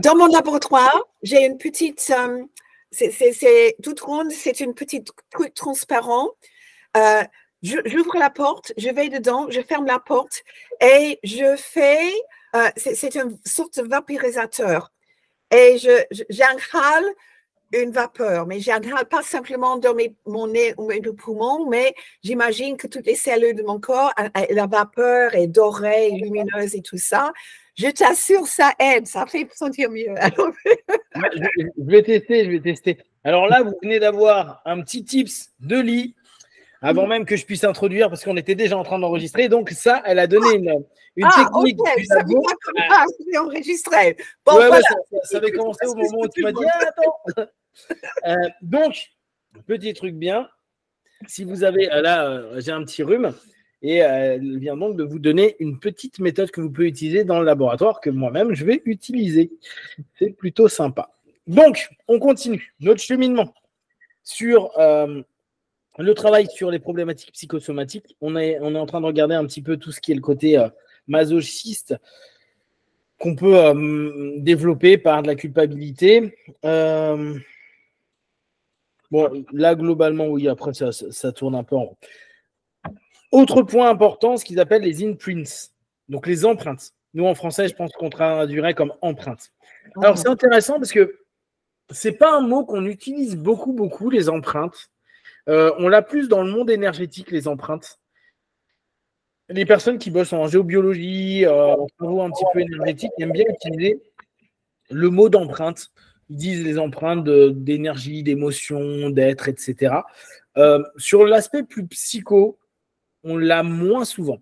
Dans mon laboratoire, j'ai une petite, c'est toute ronde, c'est une petite truc transparent. Euh, J'ouvre la porte, je vais dedans, je ferme la porte et je fais, c'est une sorte de vaporisateur. Et j'inhale une vapeur, mais j'inhale pas simplement dans mon nez ou mes poumons, mais j'imagine que toutes les cellules de mon corps, la vapeur est dorée, lumineuse et tout ça. Je t'assure, ça aide, ça fait sentir mieux. Je vais tester. Alors là, vous venez d'avoir un petit tips de lit avant même que je puisse introduire, parce qu'on était déjà en train d'enregistrer. Donc ça, elle a donné une technique. Ok, ça veut pas que c'est enregistré. Bon, ouais, voilà. ça avait commencé au moment où tu m'as dit attends. Donc, petit truc bien. Si vous avez, là, j'ai un petit rhume. Et elle vient donc de vous donner une petite méthode que vous pouvez utiliser dans le laboratoire que moi-même, je vais utiliser. C'est plutôt sympa. Donc, on continue notre cheminement sur le travail sur les problématiques psychosomatiques. On est en train de regarder un petit peu tout ce qui est le côté masochiste qu'on peut développer par de la culpabilité. Bon, là, globalement, oui, après, ça tourne un peu en rond. Autre point important, ce qu'ils appellent les imprints, donc les empreintes. Nous, en français, je pense qu'on traduirait comme empreinte. Alors, c'est intéressant parce que ce n'est pas un mot qu'on utilise beaucoup, les empreintes. On l'a plus dans le monde énergétique, les empreintes. Les personnes qui bossent en géobiologie, en travaux un petit peu énergétiques, aiment bien utiliser le mot d'empreinte. Ils disent les empreintes d'énergie, d'émotion, d'être, etc. Sur l'aspect plus psycho, on l'a moins souvent.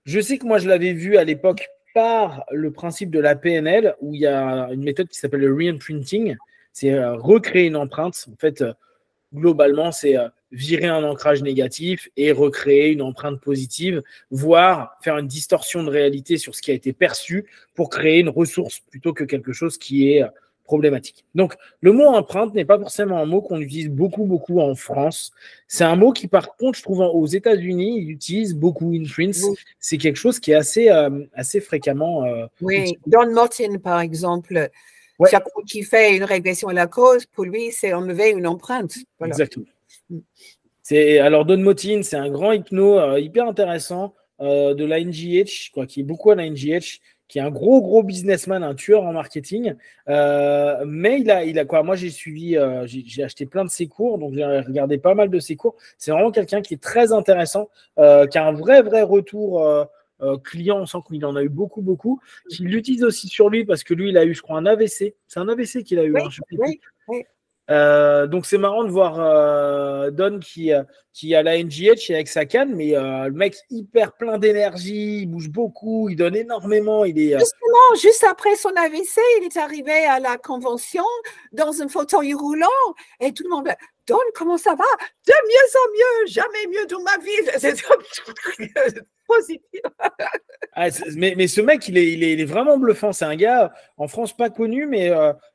Je sais que moi, je l'avais vu à l'époque par le principe de la PNL, où il y a une méthode qui s'appelle le reimprinting. C'est recréer une empreinte. En fait, globalement, c'est virer un ancrage négatif et recréer une empreinte positive, voire faire une distorsion de réalité sur ce qui a été perçu pour créer une ressource plutôt que quelque chose qui est problématique. Donc, le mot empreinte n'est pas forcément un mot qu'on utilise beaucoup en France. C'est un mot qui, par contre, je trouve aux États-Unis, ils utilisent beaucoup imprints. Oui. C'est quelque chose qui est assez fréquemment. Oui, Don Martin, par exemple, ouais. Chaque fois qu'il fait une régression à la cause, pour lui, c'est enlever une empreinte. Voilà. Exactement. Alors, Don Martin, c'est un grand hypno hyper intéressant de la NGH, quoi, qui est beaucoup à la NGH, qui est un gros businessman, un tueur en marketing. Mais il a quoi? Moi, j'ai suivi, j'ai acheté plein de ses cours, donc j'ai regardé pas mal de ses cours. C'est vraiment quelqu'un qui est très intéressant, qui a un vrai retour client. On sent qu'il en a eu beaucoup. Qui l'utilise aussi sur lui parce que lui, il a eu, je crois, un AVC. C'est un AVC qu'il a eu. Oui, hein, oui. Donc c'est marrant de voir Don qui a la NGH avec sa canne, mais le mec hyper plein d'énergie, il bouge beaucoup, il donne énormément. Justement, juste après son AVC, il est arrivé à la convention dans un fauteuil roulant et tout le monde Don, comment ça va? De mieux en mieux, jamais mieux dans ma vie. C'est positif. Mais ce mec, il est vraiment bluffant. C'est un gars en France pas connu, mais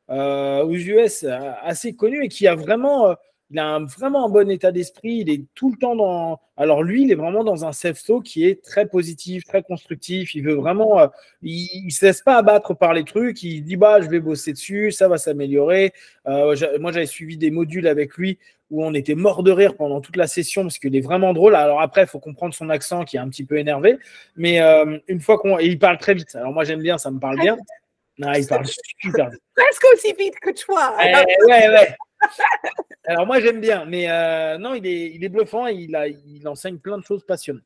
aux US assez connu et qui a vraiment, il a vraiment un bon état d'esprit. Il est tout le temps dans. Alors lui, il est vraiment dans un self-talk qui est très positif, très constructif. Il veut vraiment, il se laisse pas abattre par les trucs. Il dit je vais bosser dessus, ça va s'améliorer. Moi, j'avais suivi des modules avec lui où on était mort de rire pendant toute la session parce qu'il est vraiment drôle. Alors après, il faut comprendre son accent qui est un petit peu énervé, mais une fois et il parle très vite. Alors moi, j'aime bien, ça me parle bien. Non, il parle super vite. Presque aussi vite que toi. Ouais. Alors moi, j'aime bien, mais non, il est bluffant et il enseigne plein de choses passionnantes.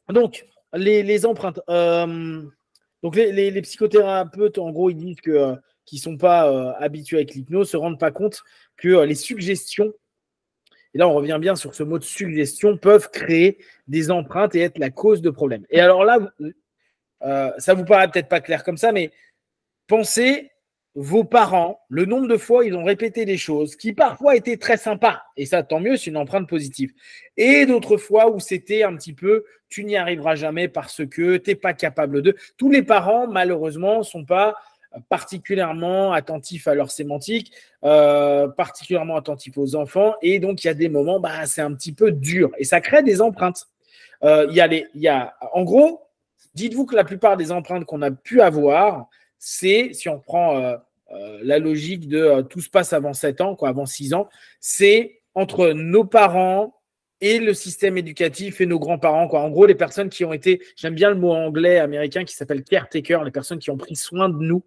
Donc, les empreintes. Donc, les psychothérapeutes, en gros, ils disent que qui ne sont pas habitués avec l'hypnose, ne se rendent pas compte que les suggestions, et là on revient bien sur ce mot de suggestion, peuvent créer des empreintes et être la cause de problèmes. Et alors là, ça vous paraît peut-être pas clair comme ça, mais pensez vos parents, le nombre de fois ils ont répété des choses qui parfois étaient très sympas, et ça tant mieux, c'est une empreinte positive, et d'autres fois où c'était un petit peu tu n'y arriveras jamais parce que tu n'es pas capable de. Tous les parents, malheureusement, ne sont pas particulièrement attentifs à leur sémantique, particulièrement attentifs aux enfants, et donc il y a des moments, c'est un petit peu dur, et ça crée des empreintes. En gros, dites-vous que la plupart des empreintes qu'on a pu avoir, c'est, si on prend la logique de tout se passe avant 7 ans, quoi, avant 6 ans, c'est entre nos parents et le système éducatif et nos grands-parents, quoi. En gros, les personnes qui ont été, j'aime bien le mot anglais américain qui s'appelle caretaker, les personnes qui ont pris soin de nous.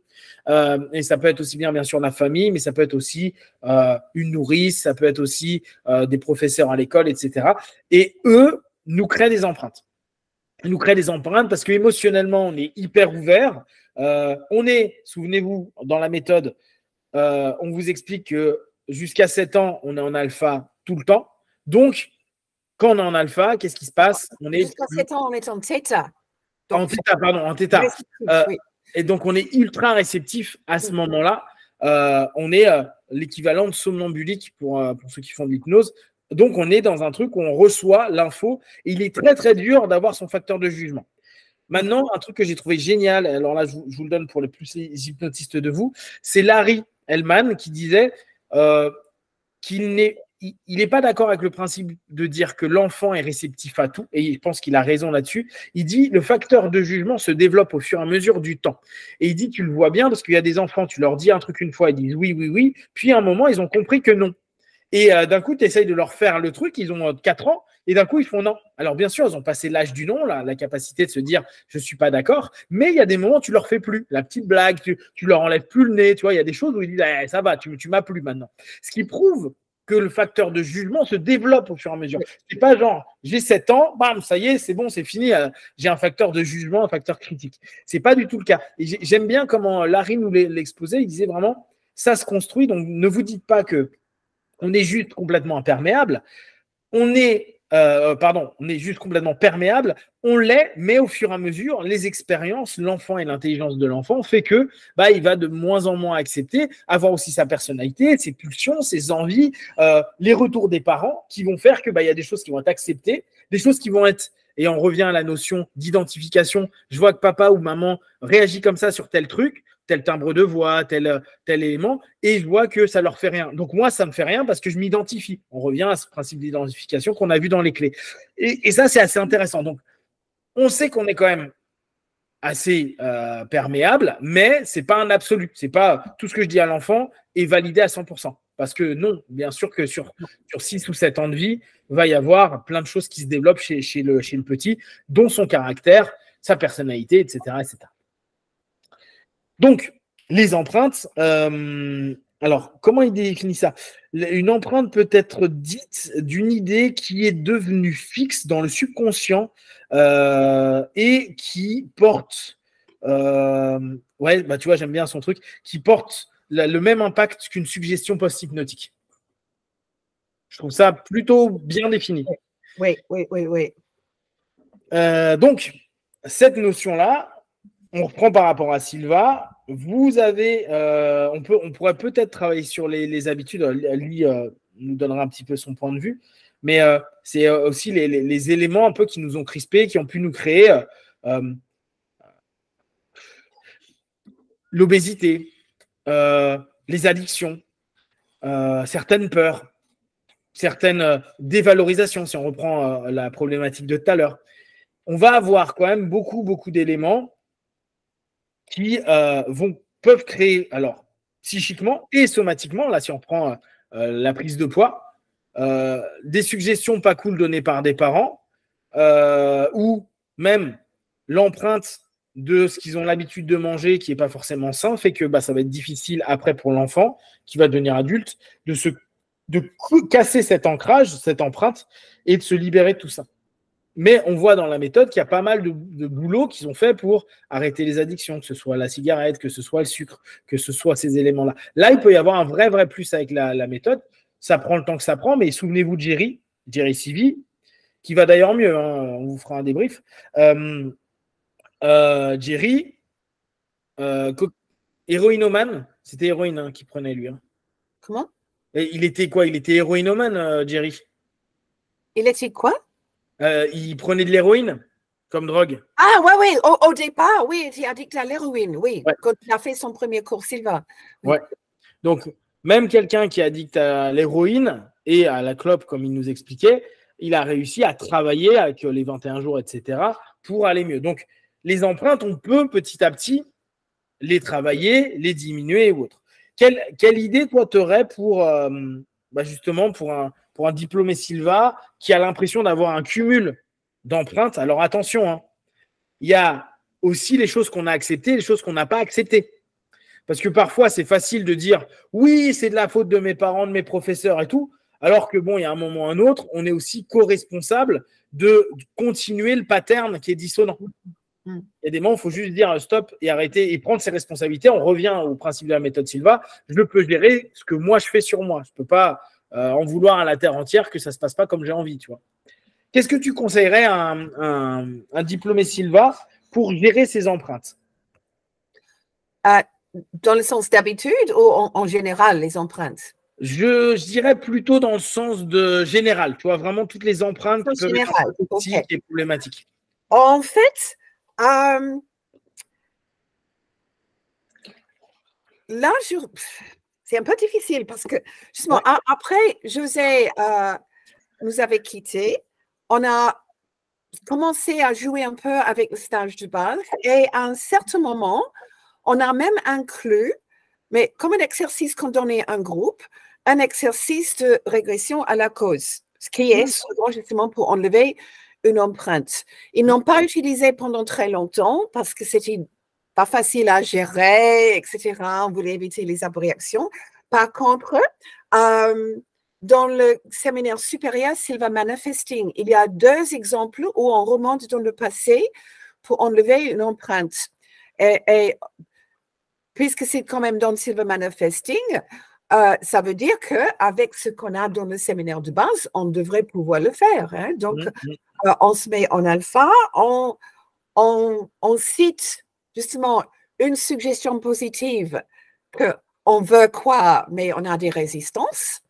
Et ça peut être aussi bien sûr la famille, mais ça peut être aussi une nourrice, ça peut être aussi des professeurs à l'école, etc. Et eux nous créent des empreintes. Ils nous créent des empreintes parce qu'émotionnellement, on est hyper ouvert. On est, souvenez-vous, dans la méthode, on vous explique que jusqu'à 7 ans, on est en alpha tout le temps. Donc, quand on est en alpha, qu'est-ce qui se passe? Jusqu'à 7 ans, on est en θ. En θ, pardon, en θ. Oui. Et donc, on est ultra réceptif à ce moment-là. On est l'équivalent de somnambulique pour ceux qui font de l'hypnose. Donc, on est dans un truc où on reçoit l'info. Et il est très, très dur d'avoir son facteur de jugement. Maintenant, un truc que j'ai trouvé génial, alors là, je vous le donne pour les plus hypnotistes de vous, c'est Larry Hellman qui disait qu'il n'est pas d'accord avec le principe de dire que l'enfant est réceptif à tout, et je pense qu'il a raison là-dessus. Il dit le facteur de jugement se développe au fur et à mesure du temps. Et il dit, tu le vois bien, parce qu'il y a des enfants, tu leur dis un truc une fois, ils disent oui, oui, oui, puis à un moment, ils ont compris que non. Et d'un coup, tu essayes de leur faire le truc, ils ont 4 ans, et d'un coup, ils font non. Alors bien sûr, ils ont passé l'âge du non, la capacité de se dire je ne suis pas d'accord, mais il y a des moments où tu leur fais plus. La petite blague, tu leur enlèves plus le nez, tu vois, il y a des choses où ils disent ça va, tu m'as plu maintenant. Ce qui prouve que le facteur de jugement se développe au fur et à mesure. C'est pas genre j'ai 7 ans, bam, ça y est, c'est bon, c'est fini, j'ai un facteur de jugement, un facteur critique. C'est pas du tout le cas. Et j'aime bien comment Larry nous l'exposait, il disait vraiment ça se construit, donc ne vous dites pas que on est juste complètement imperméable, on est juste complètement perméable, on l'est, mais au fur et à mesure, les expériences, l'enfant et l'intelligence de l'enfant fait que il va de moins en moins accepter, avoir aussi sa personnalité, ses pulsions, ses envies, les retours des parents qui vont faire que il y a des choses qui vont être acceptées, des choses qui vont être, et on revient à la notion d'identification, je vois que papa ou maman réagit comme ça sur tel truc, tel timbre de voix, tel élément, et je vois que ça leur fait rien. Donc moi, ça me fait rien parce que je m'identifie. On revient à ce principe d'identification qu'on a vu dans les clés. Et ça, c'est assez intéressant. Donc, on sait qu'on est quand même assez perméable, mais c'est pas un absolu. C'est pas tout ce que je dis à l'enfant est validé à 100%. Parce que non, bien sûr que sur 6 ou 7 ans de vie, il va y avoir plein de choses qui se développent chez le petit, dont son caractère, sa personnalité, etc., etc. Donc, les empreintes, alors, comment il définit ça? Une empreinte peut être dite d'une idée qui est devenue fixe dans le subconscient et qui porte, tu vois, j'aime bien son truc, qui porte le même impact qu'une suggestion post-hypnotique. Je trouve ça plutôt bien défini. Oui. Donc, cette notion-là, on reprend par rapport à Silva. Vous avez, on pourrait peut-être travailler sur les habitudes. Lui nous donnera un petit peu son point de vue, mais c'est aussi les éléments un peu qui nous ont crispés, qui ont pu nous créer l'obésité, les addictions, certaines peurs, certaines dévalorisations. Si on reprend la problématique de tout à l'heure, on va avoir quand même beaucoup d'éléments qui peuvent créer, alors psychiquement et somatiquement, là si on prend la prise de poids, des suggestions pas cool données par des parents, ou même l'empreinte de ce qu'ils ont l'habitude de manger qui n'est pas forcément sain, fait que ça va être difficile après pour l'enfant qui va devenir adulte de casser cet ancrage, cette empreinte, et de se libérer de tout ça. Mais on voit dans la méthode qu'il y a pas mal de boulot qu'ils ont fait pour arrêter les addictions, que ce soit la cigarette, que ce soit le sucre, que ce soit ces éléments-là. Là, il peut y avoir un vrai plus avec la méthode. Ça prend le temps que ça prend, mais souvenez-vous de Jerry Sivi, qui va d'ailleurs mieux, hein, on vous fera un débrief. Jerry, héroïnomane, c'était héroïne qui prenait lui. Hein. Comment? Et il était quoi? Il était héroïnomane, Jerry. Il était quoi? Il prenait de l'héroïne comme drogue. Ah, oui. Au départ, oui, il était addict à l'héroïne, oui. Ouais. Quand il a fait son premier cours Silva. Oui. Ouais. Donc, même quelqu'un qui est addict à l'héroïne et à la clope, comme il nous expliquait, il a réussi à travailler avec les 21 jours, etc., pour aller mieux. Donc, les empreintes, on peut petit à petit les travailler, les diminuer ou autre. Quelle idée, toi, tu aurais pour, justement, pour un diplômé Silva qui a l'impression d'avoir un cumul d'empreintes? Alors attention, hein, il y a aussi les choses qu'on a acceptées et les choses qu'on n'a pas acceptées. Parce que parfois, c'est facile de dire oui, c'est de la faute de mes parents, de mes professeurs et tout, alors que bon, il y a un moment ou un autre, on est aussi co-responsable de continuer le pattern qui est dissonant. Il y a des moments où il faut juste dire stop et arrêter et prendre ses responsabilités. On revient au principe de la méthode Silva. Je peux gérer ce que moi je fais sur moi. Je ne peux pas en vouloir à la terre entière que ça ne se passe pas comme j'ai envie. Tu vois. Qu'est-ce que tu conseillerais à un diplômé Silva pour gérer ses empreintes? Dans le sens d'habitude ou en général, les empreintes? Je dirais plutôt dans le sens de général. Tu vois, vraiment toutes les empreintes qui peuvent être toxiques et problématiques. En fait, là, c'est un peu difficile parce que justement, après José nous avait quittés, on a commencé à jouer un peu avec le stage de base et à un certain moment, on a même inclus, mais comme un exercice qu'on donnait à un groupe, un exercice de régression à la cause, ce qui est souvent justement pour enlever une empreinte. Ils n'ont pas utilisé pendant très longtemps parce que c'était pas facile à gérer, etc. On voulait éviter les abréactions. Par contre, dans le séminaire supérieur Silva Manifesting, il y a 2 exemples où on remonte dans le passé pour enlever une empreinte. Et puisque c'est quand même dans le Silva Manifesting, ça veut dire qu'avec ce qu'on a dans le séminaire de base, on devrait pouvoir le faire. Hein? Donc, on se met en alpha, on cite justement une suggestion positive qu'on veut quoi, mais on a des résistances.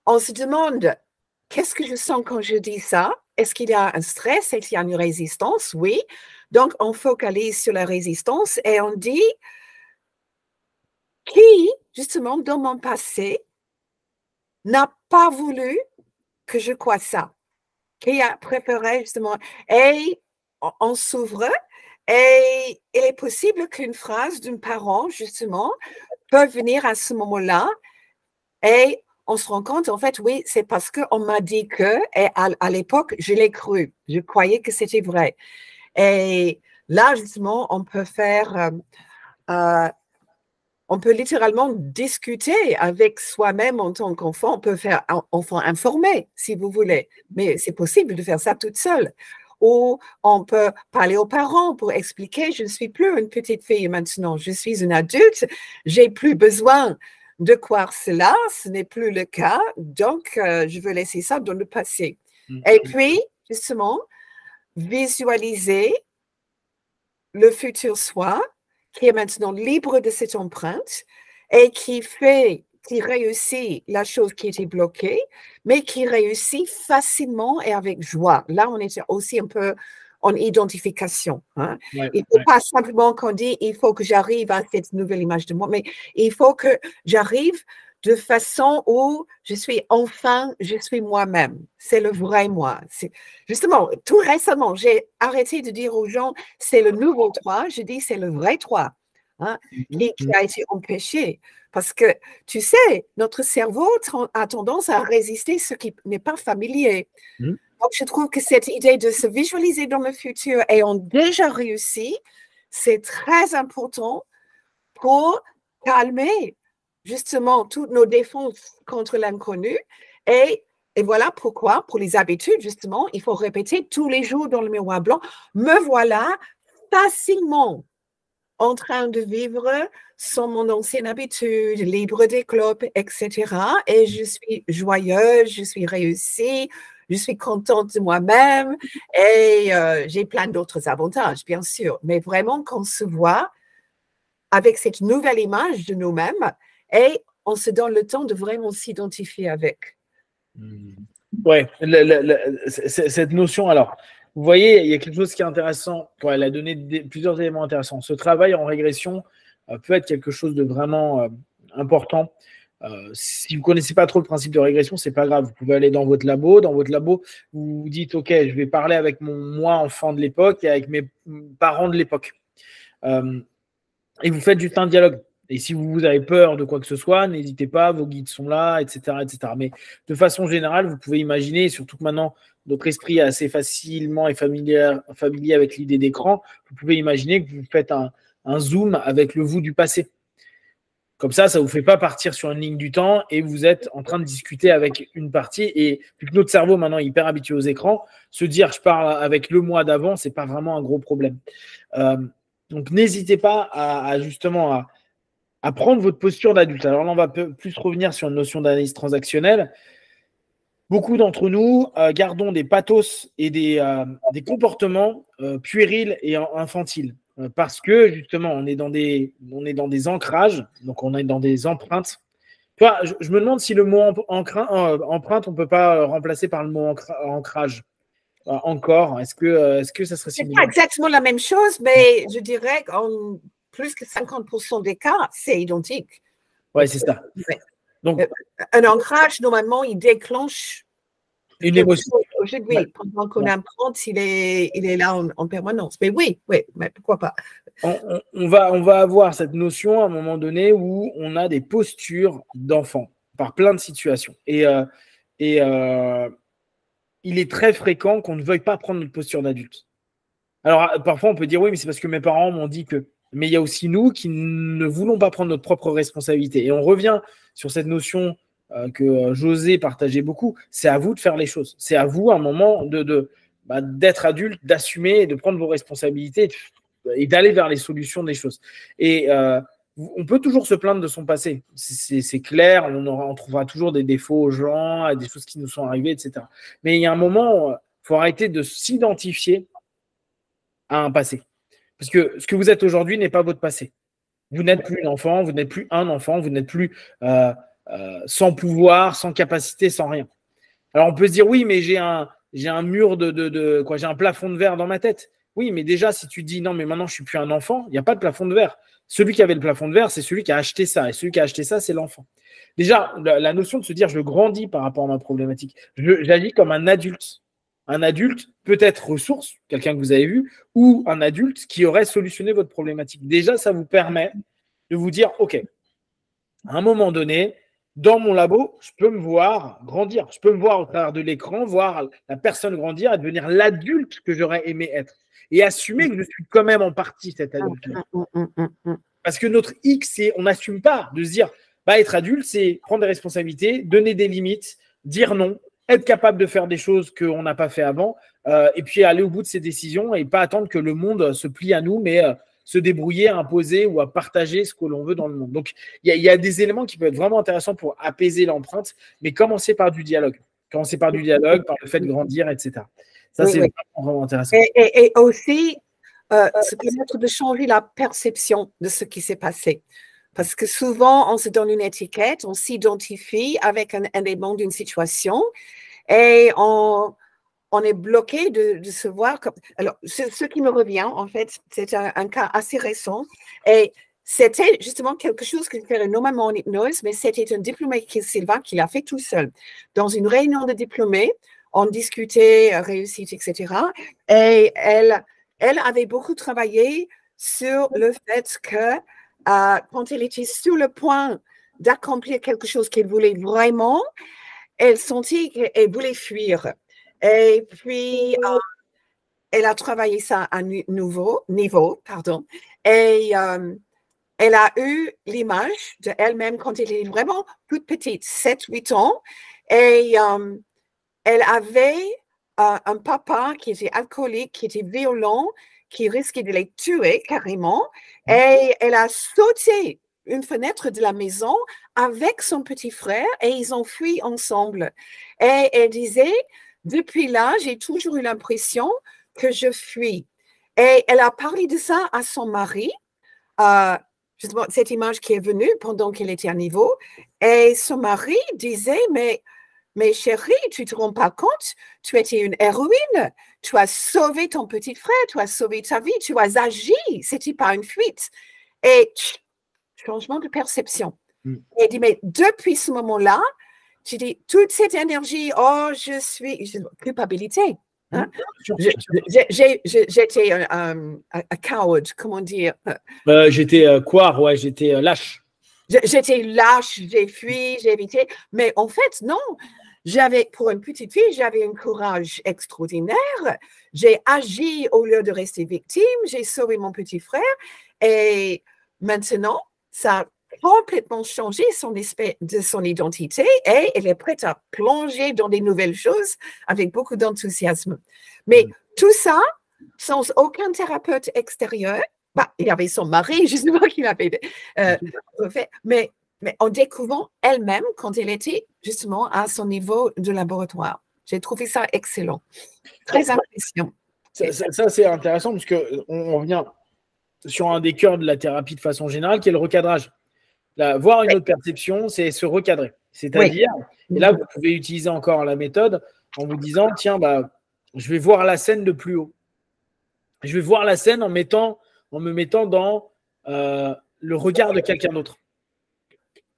On se demande, qu'est-ce que je sens quand je dis ça? Est-ce qu'il y a un stress? Est-ce qu'il y a une résistance? Oui. Donc, on focalise sur la résistance et on dit qui, justement, dans mon passé, n'a pas voulu que je croie ça? Qui a préféré, justement, et on s'ouvre, et il est possible qu'une phrase d'un parent, justement, peut venir à ce moment-là, et on se rend compte, en fait, oui, c'est parce qu'on m'a dit que, et à l'époque, je l'ai cru, je croyais que c'était vrai. Et là, justement, on peut faire... on peut littéralement discuter avec soi-même en tant qu'enfant. On peut faire un enfant informé, si vous voulez, mais c'est possible de faire ça toute seule. Ou on peut parler aux parents pour expliquer, je ne suis plus une petite fille maintenant, je suis une adulte, j'ai plus besoin de croire cela, ce n'est plus le cas, donc je veux laisser ça dans le passé. Et puis, justement, visualiser le futur soi, qui est maintenant libre de cette empreinte et qui réussit la chose qui était bloquée, mais qui réussit facilement et avec joie. Là, on est aussi un peu en identification. Hein. Il ne faut pas simplement qu'on dise il faut que j'arrive à cette nouvelle image de moi, mais il faut que j'arrive de façon où je suis moi-même. C'est le vrai moi. Justement, tout récemment, j'ai arrêté de dire aux gens c'est le nouveau toi, je dis c'est le vrai toi, hein, qui a été empêché. Parce que, tu sais, notre cerveau a tendance à résister à ce qui n'est pas familier. Donc, je trouve que cette idée de se visualiser dans le futur et on déjà réussi, c'est très important pour calmer justement toutes nos défenses contre l'inconnu. Et voilà pourquoi, pour les habitudes, justement, il faut répéter tous les jours dans le miroir blanc, me voilà facilement en train de vivre sans mon ancienne habitude, libre des clopes, etc. Et je suis joyeuse, je suis réussie, je suis contente de moi-même et j'ai plein d'autres avantages, bien sûr. Mais vraiment qu'on se voit avec cette nouvelle image de nous-mêmes et on se donne le temps de vraiment s'identifier avec. Ouais, cette notion, alors, vous voyez, il y a quelque chose qui est intéressant. Elle a donné plusieurs éléments intéressants. Ce travail en régression peut être quelque chose de vraiment important. Si vous ne connaissez pas trop le principe de régression, ce n'est pas grave. Vous pouvez aller dans votre labo. Dans votre labo, vous vous dites, OK, je vais parler avec mon moi enfant de l'époque et avec mes parents de l'époque. et vous faites juste un dialogue. Et si vous avez peur de quoi que ce soit, n'hésitez pas, vos guides sont là, etc., etc. Mais de façon générale, vous pouvez imaginer, surtout que maintenant, notre esprit est assez facilement et familier avec l'idée d'écran, vous pouvez imaginer que vous faites un zoom avec le vous du passé. Comme ça ne vous fait pas partir sur une ligne du temps et vous êtes en train de discuter avec une partie. Et vu que notre cerveau, maintenant, est hyper habitué aux écrans, se dire je parle avec le moi d'avant, ce n'est pas vraiment un gros problème. Donc, n'hésitez pas justement à prendre votre posture d'adulte. Alors là, on va plus revenir sur une notion d'analyse transactionnelle. Beaucoup d'entre nous gardons des pathos et des comportements puérils et infantiles. Parce que justement, on est dans des ancrages, donc on est dans des empreintes. Tu vois, je me demande si le mot empreinte, on ne peut pas remplacer par le mot ancrage. Encore, est-ce que ça serait similaire? C'est pas exactement la même chose, mais je dirais qu'en plus que 50% des cas, c'est identique. Oui, c'est ça. Ouais. Donc, un ancrage, normalement, il déclenche une émotion. Oui, pendant qu'on emprunte, il est là en permanence. Mais oui, mais pourquoi pas? On va avoir cette notion à un moment donné où on a des postures d'enfant par plein de situations. Et il est très fréquent qu'on ne veuille pas prendre notre posture d'adulte. Alors, parfois, on peut dire oui, mais c'est parce que mes parents m'ont dit que. Mais il y a aussi nous qui ne voulons pas prendre notre propre responsabilité. Et on revient sur cette notion que José partageait beaucoup. C'est à vous de faire les choses. C'est à vous, à un moment, d'être adulte, d'assumer et de prendre vos responsabilités et d'aller vers les solutions des choses. Et on peut toujours se plaindre de son passé. C'est clair, on trouvera toujours des défauts aux gens, des choses qui nous sont arrivées, etc. Mais il y a un moment, il faut arrêter de s'identifier à un passé. Parce que ce que vous êtes aujourd'hui n'est pas votre passé. Vous n'êtes plus un enfant, vous n'êtes plus sans pouvoir, sans capacité, sans rien. Alors on peut se dire oui, mais j'ai un mur j'ai un plafond de verre dans ma tête. Oui, mais déjà, si tu dis non, mais maintenant je ne suis plus un enfant, il n'y a pas de plafond de verre. Celui qui avait le plafond de verre, c'est celui qui a acheté ça. Et celui qui a acheté ça, c'est l'enfant. Déjà, la notion de se dire je grandis par rapport à ma problématique, j'agis comme un adulte. Un adulte peut être ressource, quelqu'un que vous avez vu, ou un adulte qui aurait solutionné votre problématique. Déjà, ça vous permet de vous dire, OK, à un moment donné, dans mon labo, je peux me voir grandir. Je peux me voir au travers de l'écran, voir la personne grandir et devenir l'adulte que j'aurais aimé être. Et assumer que je suis quand même en partie cet adulte-là. Parce que notre X, c'est on n'assume pas de se dire, être adulte, c'est prendre des responsabilités, donner des limites, dire non, être capable de faire des choses qu'on n'a pas fait avant, et puis aller au bout de ses décisions et pas attendre que le monde se plie à nous, mais se débrouiller à imposer ou à partager ce que l'on veut dans le monde. Donc, il y a des éléments qui peuvent être vraiment intéressants pour apaiser l'empreinte, mais commencer par du dialogue. Commencer par du dialogue, par le fait de grandir, etc. Ça, c'est vraiment intéressant. Et aussi, se permettre de changer la perception de ce qui s'est passé. Parce que souvent, on se donne une étiquette, on s'identifie avec un élément d'une situation et on est bloqué de se voir comme… Alors, ce qui me revient, en fait, c'est un cas assez récent et c'était justement quelque chose que je fais énormément en hypnose, mais c'était un diplômé Sylvain qui l'a fait tout seul. Dans une réunion de diplômés, on discutait réussite, etc. Et elle avait beaucoup travaillé sur le fait que quand elle était sur le point d'accomplir quelque chose qu'elle voulait vraiment, elle sentit qu'elle voulait fuir. Et puis, elle a travaillé ça à niveau, et elle a eu l'image d'elle-même quand elle était vraiment toute petite, 7-8 ans, et elle avait un papa qui était alcoolique, qui était violent, qui risquait de les tuer carrément, et elle a sauté une fenêtre de la maison avec son petit frère et ils ont fui ensemble. Et elle disait, depuis là, j'ai toujours eu l'impression que je fuis. Et elle a parlé de ça à son mari, justement cette image qui est venue pendant qu'elle était à niveau, et son mari disait, mais chérie, tu ne te rends pas compte, tu étais une héroïne, tu as sauvé ton petit frère, tu as sauvé ta vie, tu as agi, ce n'était pas une fuite. Et changement de perception. Et dit, mais depuis ce moment-là, tu dis, toute cette énergie, oh, je suis culpabilité. Hein? J'étais un coward, comment dire? J'étais quoi? Ouais, j'étais lâche. J'étais lâche, j'ai fui, j'ai évité. Mais en fait, non. Pour une petite fille, j'avais un courage extraordinaire. J'ai agi au lieu de rester victime. J'ai sauvé mon petit frère. Et maintenant, ça a complètement changé son identité et elle est prête à plonger dans des nouvelles choses avec beaucoup d'enthousiasme. Mais tout ça, sans aucun thérapeute extérieur, il y avait son mari, justement, qui l'avait fait, mais en découvrant elle-même quand elle était justement à son niveau de laboratoire. J'ai trouvé ça excellent. Très impressionnant. Ça c'est intéressant parce qu'on revient sur un des cœurs de la thérapie de façon générale, qui est le recadrage. Là, voir une autre perception, c'est se recadrer. C'est-à-dire, et là, vous pouvez utiliser encore la méthode en vous disant, tiens, je vais voir la scène de plus haut. Je vais voir la scène en me mettant dans le regard de quelqu'un d'autre.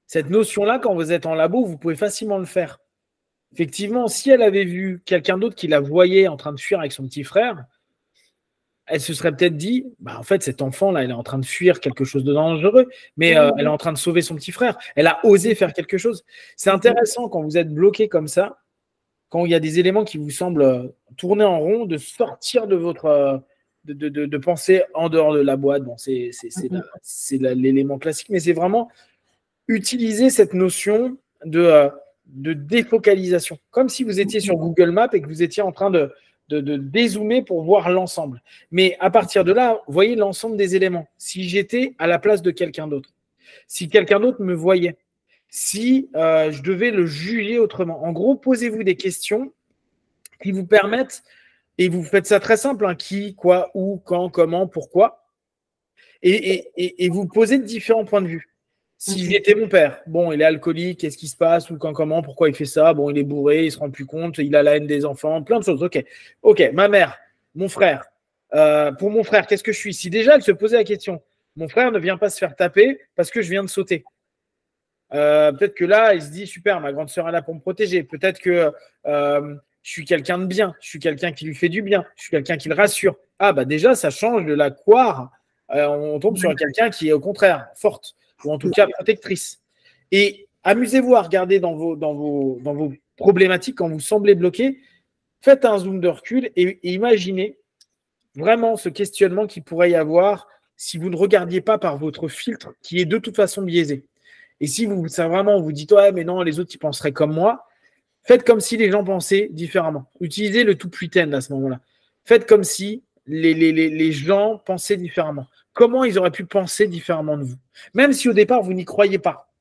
Cette notion-là, quand vous êtes en labo, vous pouvez facilement le faire. Effectivement, si elle avait vu quelqu'un d'autre qui la voyait en train de fuir avec son petit frère, elle se serait peut-être dit, en fait, cet enfant-là, elle est en train de fuir quelque chose de dangereux, mais elle est en train de sauver son petit frère. Elle a osé faire quelque chose. C'est intéressant quand vous êtes bloqué comme ça, quand il y a des éléments qui vous semblent tourner en rond, de sortir de votre de penser en dehors de la boîte. Bon, c'est l'élément classique, mais c'est vraiment utiliser cette notion de défocalisation, comme si vous étiez sur Google Maps et que vous étiez en train de dézoomer pour voir l'ensemble. Mais à partir de là, vous voyez l'ensemble des éléments. Si j'étais à la place de quelqu'un d'autre, si quelqu'un d'autre me voyait, si je devais le juger autrement. En gros, posez-vous des questions qui vous permettent, et vous faites ça très simple, qui, quoi, où, quand, comment, pourquoi, et vous posez de différents points de vue. Si j'étais mon père, bon, il est alcoolique, qu'est-ce qui se passe, ou quand, comment, pourquoi il fait ça, bon, il est bourré, il se rend plus compte, il a la haine des enfants, plein de choses. Ok, ma mère, mon frère. Pour mon frère, qu'est-ce que je suis? Si déjà elle se posait la question, mon frère ne vient pas se faire taper parce que je viens de sauter. Peut-être que là, il se dit, super, ma grande sœur est là pour me protéger. Peut-être que je suis quelqu'un de bien, je suis quelqu'un qui lui fait du bien, je suis quelqu'un qui le rassure. Déjà, ça change de la couard. On tombe sur quelqu'un qui est au contraire forte, ou en tout cas protectrice. Et amusez-vous à regarder dans vos problématiques quand vous semblez bloqué. Faites un zoom de recul et imaginez vraiment ce questionnement qu'il pourrait y avoir si vous ne regardiez pas par votre filtre qui est de toute façon biaisé. Et si vous dites, ouais, mais non, les autres, ils penseraient comme moi, faites comme si les gens pensaient différemment. Utilisez le to pretend à ce moment-là. Faites comme si les gens pensaient différemment. Comment ils auraient pu penser différemment de vous? Même si au départ, vous n'y croyez pas.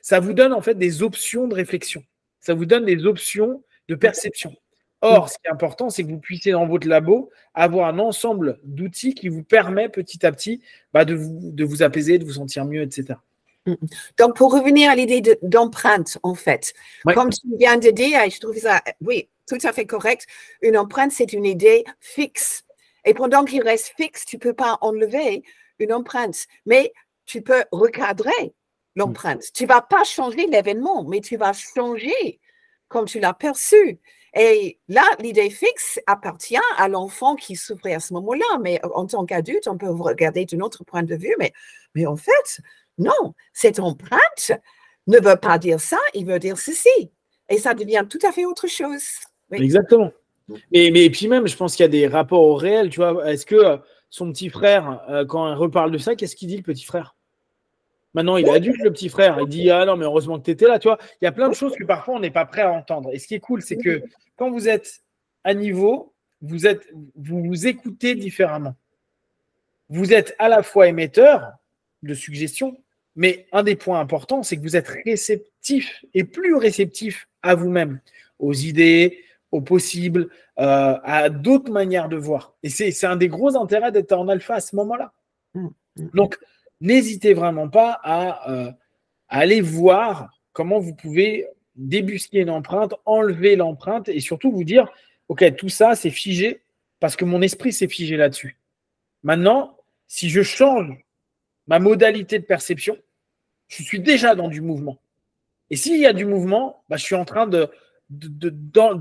Ça vous donne en fait des options de réflexion. Ça vous donne des options de perception. Or, ce qui est important, c'est que vous puissiez dans votre labo avoir un ensemble d'outils qui vous permet petit à petit de vous apaiser, de vous sentir mieux, etc. Donc, pour revenir à l'idée d'empreinte, en fait, comme tu viens de dire, et je trouve ça, oui, tout à fait correct, une empreinte, c'est une idée fixe. Et pendant qu'il reste fixe, tu ne peux pas enlever une empreinte, mais tu peux recadrer l'empreinte. Tu ne vas pas changer l'événement, mais tu vas changer comme tu l'as perçu. Et là, l'idée fixe appartient à l'enfant qui souffrait à ce moment-là, mais en tant qu'adulte, on peut regarder d'un autre point de vue, mais en fait, non, cette empreinte ne veut pas dire ça, il veut dire ceci. Et ça devient tout à fait autre chose. Oui. Exactement. Mais puis même, je pense qu'il y a des rapports au réel, tu vois. Est-ce que son petit frère, quand il reparle de ça, qu'est-ce qu'il dit, le petit frère? Maintenant, il est adulte, le petit frère. Il dit, ah non, mais heureusement que tu étais là, tu vois. Il y a plein de choses que parfois, on n'est pas prêt à entendre. Et ce qui est cool, c'est que quand vous êtes à niveau, vous vous écoutez différemment. Vous êtes à la fois émetteur de suggestions, mais un des points importants, c'est que vous êtes réceptif et plus réceptif à vous-même, aux idées, aux possibles, à d'autres manières de voir. Et c'est un des gros intérêts d'être en alpha à ce moment-là. Donc, n'hésitez vraiment pas à aller voir comment vous pouvez débusquer une empreinte, enlever l'empreinte et surtout vous dire, OK, tout ça, c'est figé parce que mon esprit s'est figé là-dessus. Maintenant, si je change ma modalité de perception, je suis déjà dans du mouvement. Et s'il y a du mouvement, je suis en train de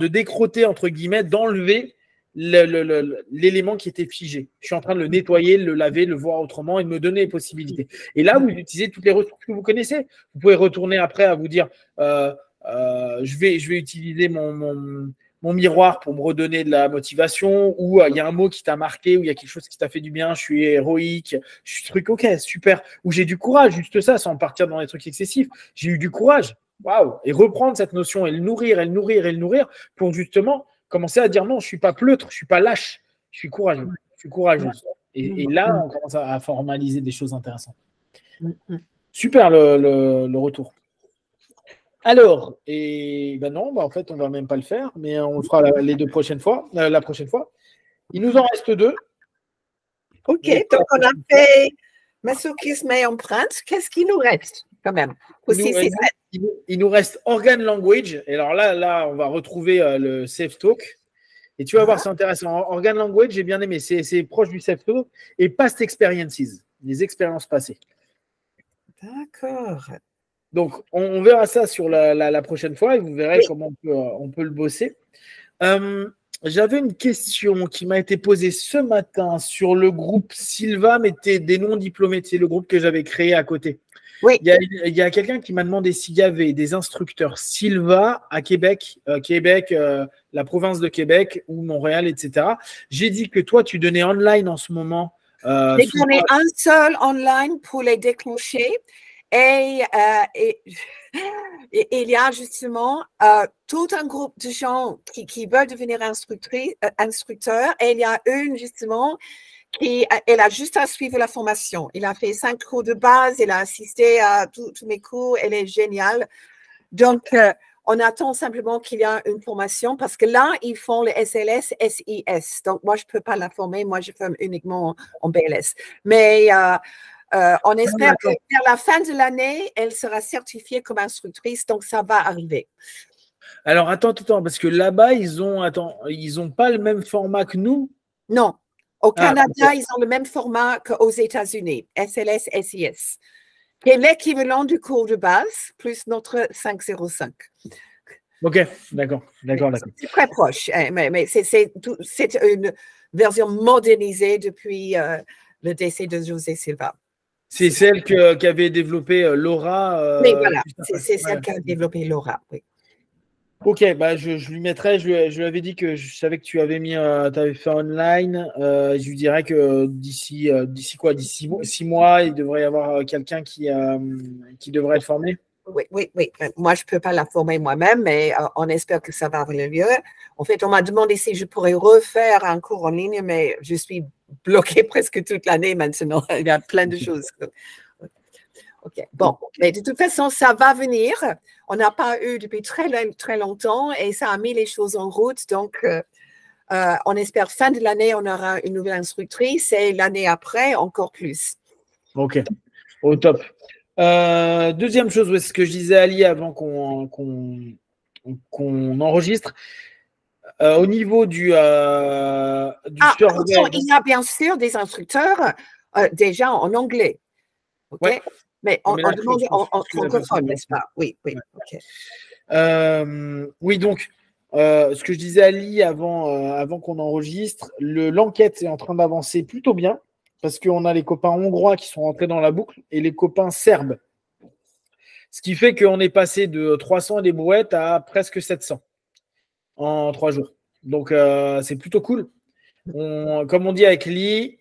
décrotter, entre guillemets, d'enlever l'élément qui était figé. Je suis en train de le nettoyer, le laver, le voir autrement et de me donner les possibilités. Et là, vous utilisez toutes les ressources que vous connaissez. Vous pouvez retourner après à vous dire je vais utiliser mon miroir pour me redonner de la motivation, ou il y a un mot qui t'a marqué, ou il y a quelque chose qui t'a fait du bien, je suis héroïque, je suis truc, ok, super. Ou j'ai du courage, juste ça, sans partir dans les trucs excessifs. J'ai eu du courage. Waouh! Et reprendre cette notion et le nourrir, et le nourrir, et le nourrir pour justement commencer à dire non, je ne suis pas pleutre, je ne suis pas lâche, je suis courageux. Je suis courageuse. Et là, on commence à formaliser des choses intéressantes. Super le retour. Alors, et ben non, en fait, on ne va même pas le faire, mais on le fera les deux prochaines fois, la prochaine fois. Il nous en reste 2. Ok, donc on a fait masochisme et empreinte. Qu'est-ce qui nous reste quand même? Il nous reste organ language. Et alors là, on va retrouver le safe talk. Et tu vas voir, c'est intéressant. Organ language, j'ai bien aimé. C'est proche du safe talk. Et past experiences, les expériences passées. D'accord. Donc, on verra ça sur la prochaine fois et vous verrez comment on peut le bosser. J'avais une question qui m'a été posée ce matin sur le groupe Silva, mais des non-diplômés. C'est le groupe que j'avais créé à côté. Oui. Il y a quelqu'un qui m'a demandé s'il y avait des instructeurs Silva à Québec, la province de Québec ou Montréal, etc. J'ai dit que toi, tu donnais online en ce moment. J'ai donné un seul online pour les déclencher. Et il y a justement tout un groupe de gens qui veulent devenir instructeurs. Et il y a une justement elle a juste à suivre la formation. Il a fait 5 cours de base, il a assisté à tous mes cours, elle est géniale. Donc, on attend simplement qu'il y ait une formation parce que là, ils font le SLS, SIS. Donc, moi, je ne peux pas la former. Moi, je forme uniquement en BLS. Mais on espère que vers la fin de l'année, elle sera certifiée comme instructrice. Donc, ça va arriver. Alors, attends, parce que là-bas, ils ont pas le même format que nous? Non. Au Canada, ils ont le même format qu'aux États-Unis, SLS, SIS, qui est l'équivalent du cours de base, plus notre 505. Ok, d'accord. C'est très proche, mais c'est une version modernisée depuis le décès de José Silva. C'est celle qu'avait développé Laura. Oui, voilà, c'est celle qui a développé Laura, oui. Ok, je lui mettrai, je lui avais dit que je savais que tu avais fait online. Je lui dirais que d'ici 6 mois, il devrait y avoir quelqu'un qui devrait être formé. Oui. Moi, je ne peux pas la former moi-même, mais on espère que ça va avoir lieu. En fait, on m'a demandé si je pourrais refaire un cours en ligne, mais je suis bloquée presque toute l'année maintenant. Il y a plein de choses. Ok, bon, mais de toute façon, ça va venir. On n'a pas eu depuis très longtemps et ça a mis les choses en route. Donc, on espère fin de l'année, on aura une nouvelle instructrice et l'année après, encore plus. Ok, au top. Deuxième chose, ce que je disais à Ali avant qu'on enregistre, au niveau du serveur. Il y a bien sûr des instructeurs déjà en anglais. Ok. Ouais. Mais on demande en francophone, n'est-ce pas? Oui. Ouais. Ok. Oui, donc, ce que je disais à Ali avant qu'on enregistre, l'enquête est en train d'avancer plutôt bien parce qu'on a les copains hongrois qui sont rentrés dans la boucle et les copains serbes. Ce qui fait qu'on est passé de 300 et des brouettes à presque 700 en 3 jours. Donc, c'est plutôt cool. Comme on dit avec Lee,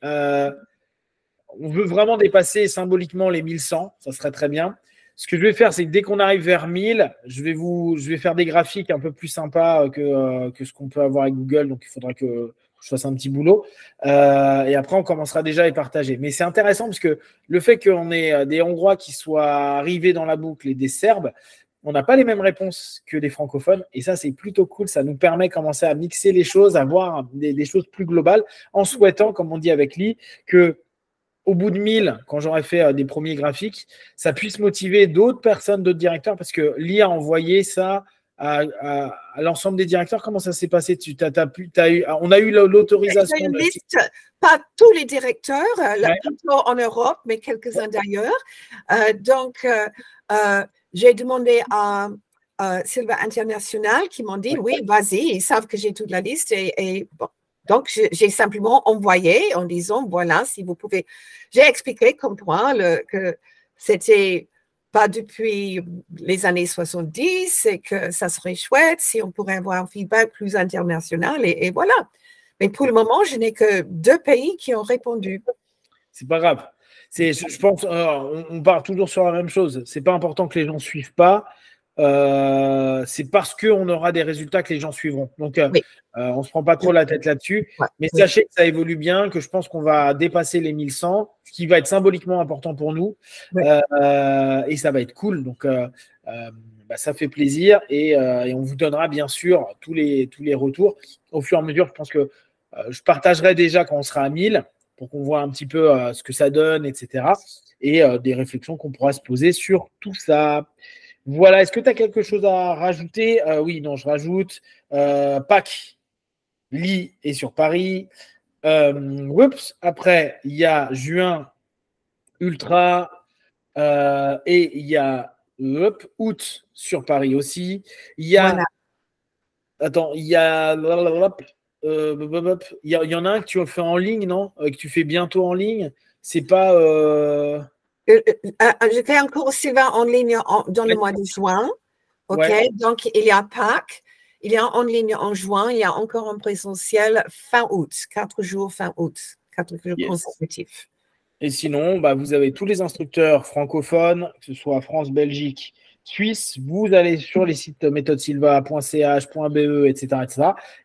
on veut vraiment dépasser symboliquement les 1100. Ça serait très bien. Ce que je vais faire, c'est que dès qu'on arrive vers 1000, je vais faire des graphiques un peu plus sympas que ce qu'on peut avoir avec Google. Donc, il faudra que je fasse un petit boulot. Et après, on commencera déjà à les partager. Mais c'est intéressant parce que le fait qu'on ait des Hongrois qui soient arrivés dans la boucle et des Serbes, on n'a pas les mêmes réponses que des francophones. Et ça, c'est plutôt cool. Ça nous permet de commencer à mixer les choses, à voir des choses plus globales, en souhaitant, comme on dit avec Lee, que au bout de 1000, quand j'aurai fait des premiers graphiques, ça puisse motiver d'autres personnes, d'autres directeurs, parce que Lee a envoyé ça à l'ensemble des directeurs. Comment ça s'est passé? On a eu l'autorisation. Une liste, pas tous les directeurs, plutôt en Europe, mais quelques-uns d'ailleurs. Donc, j'ai demandé à Silva International qui m'ont dit, oui, vas-y, ils savent que j'ai toute la liste et bon, Donc, j'ai simplement envoyé en disant, voilà, si vous pouvez. J'ai expliqué comme toi que c'était pas depuis les années 70 et que ça serait chouette si on pourrait avoir un feedback plus international et voilà. Mais pour le moment, je n'ai que 2 pays qui ont répondu. C'est pas grave. Je pense, on part toujours sur la même chose. C'est pas important que les gens suivent pas. C'est parce qu'on aura des résultats que les gens suivront. Donc, Oui. on ne se prend pas trop la tête là-dessus. Ouais. Mais sachez que ça évolue bien, que je pense qu'on va dépasser les 1100, ce qui va être symboliquement important pour nous. Oui. Et ça va être cool. Donc, ça fait plaisir. Et on vous donnera bien sûr tous les retours. Au fur et à mesure, je pense que je partagerai déjà quand on sera à 1000 pour qu'on voit un petit peu ce que ça donne, etc. Et des réflexions qu'on pourra se poser sur tout ça. Voilà, est-ce que tu as quelque chose à rajouter? Oui, non, je rajoute. Pâques, Lee est sur Paris. Après, il y a Juin, Ultra. Et il y a Août sur Paris aussi. Il y a. Voilà. Attends, il y a. Il y en a un que tu fais en ligne, non? Que tu fais bientôt en ligne. C'est pas. Je fais un cours Sylvain en ligne dans le mois de juin. OK. Ouais. Donc, il y a Pâques, il y a en ligne en juin, il y a encore en présentiel fin août, 4 jours fin août, 4 jours consécutifs. Et sinon, vous avez tous les instructeurs francophones, que ce soit France, Belgique, Suisse. Vous allez sur les sites méthodesilva.ch, .be, etc.,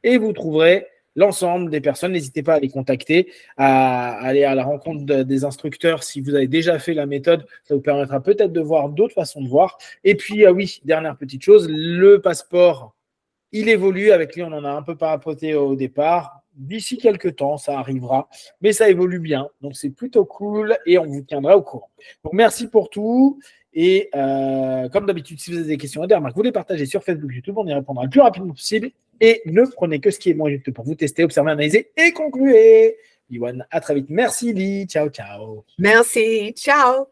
et vous trouverez l'ensemble des personnes. N'hésitez pas à les contacter, à aller à la rencontre des instructeurs. Si vous avez déjà fait la méthode, ça vous permettra peut-être de voir d'autres façons de voir. Et puis, oui, dernière petite chose, le passeport, il évolue. Avec lui, on en a un peu papoté au départ. D'ici quelques temps, ça arrivera, mais ça évolue bien. Donc, c'est plutôt cool et on vous tiendra au courant. Donc, merci pour tout. Et comme d'habitude, si vous avez des questions et des remarques, vous les partagez sur Facebook, YouTube, on y répondra le plus rapidement possible. Et ne prenez que ce qui est moins juste pour vous tester, observer, analyser et conclure. Yoann, à très vite. Merci, Lee. Ciao, ciao. Merci. Ciao.